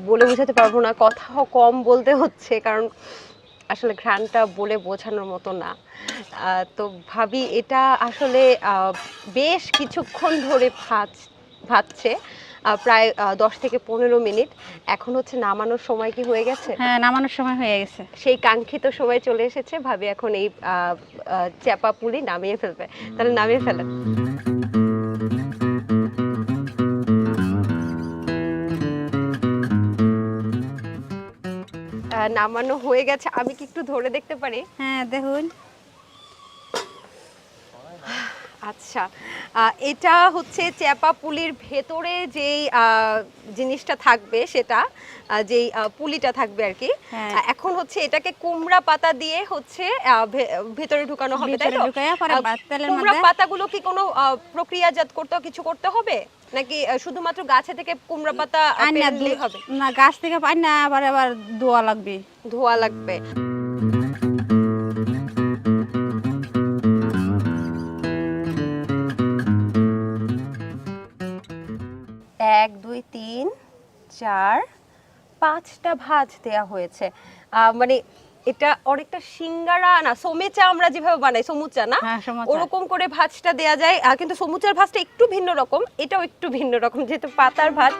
বলে বোঝাতে পারবো না, কথাও কম বলতে হচ্ছে, কারণ আসলে ঘ্রাণটা বলে বোঝানোর মতো না। তো ভাবি এটা আসলে বেশ কিছুক্ষণ ধরে ভাজছে, প্রায় 10 থেকে 15 মিনিট। এখন হচ্ছে নামানোর সময় কি হয়ে গেছে? হ্যাঁ, নামানোর সময় হয়ে গেছে। সেই কাঙ্ক্ষিত সময় চলে এসেছে। ভাবি এখন এই চ্যাপা পুলি নামিয়ে ফেলবে। তাহলে নামিয়ে ফেলেন। নামানো হয়ে গেছে। আমি কি একটু ধরে দেখতে পারি? হ্যাঁ, দেখুন। আচ্ছা, এটা হচ্ছে চ্যাপা পুলির ভেতরে যেই জিনিসটা থাকবে, সেটা যেই পুলিটা থাকবে আর কি। হ্যাঁ। এখন হচ্ছে এটাকে কুমড়া পাতা দিয়ে হচ্ছে ভেতরে ঢুকানো হবে, তাই তো? কুমড়া পাতাগুলো কি কোনো প্রক্রিয়াজাত করতে কিছু করতে হবে, নাকি শুধুমাত্র গাছে থেকে কুমড়া পাতা পেড়লেই হবে? না, গাছ থেকে পাই না, আবার ধোয়া লাগবে। ধোয়া লাগবে। 1 2 3 4 5টা ভাঁজ দেয়া হয়েছে। মানে এটা অনেকটা সিঙ্গারা না, সমুচা আমরা যেভাবে বানাই, সমুচা না, ওরকম করে ভাঁজটা দেয়া যায়। কিন্তু সমুচার ভাঁজটা একটু ভিন্ন রকম, এটাও একটু ভিন্ন রকম, যেহেতু পাতার ভাঁজ।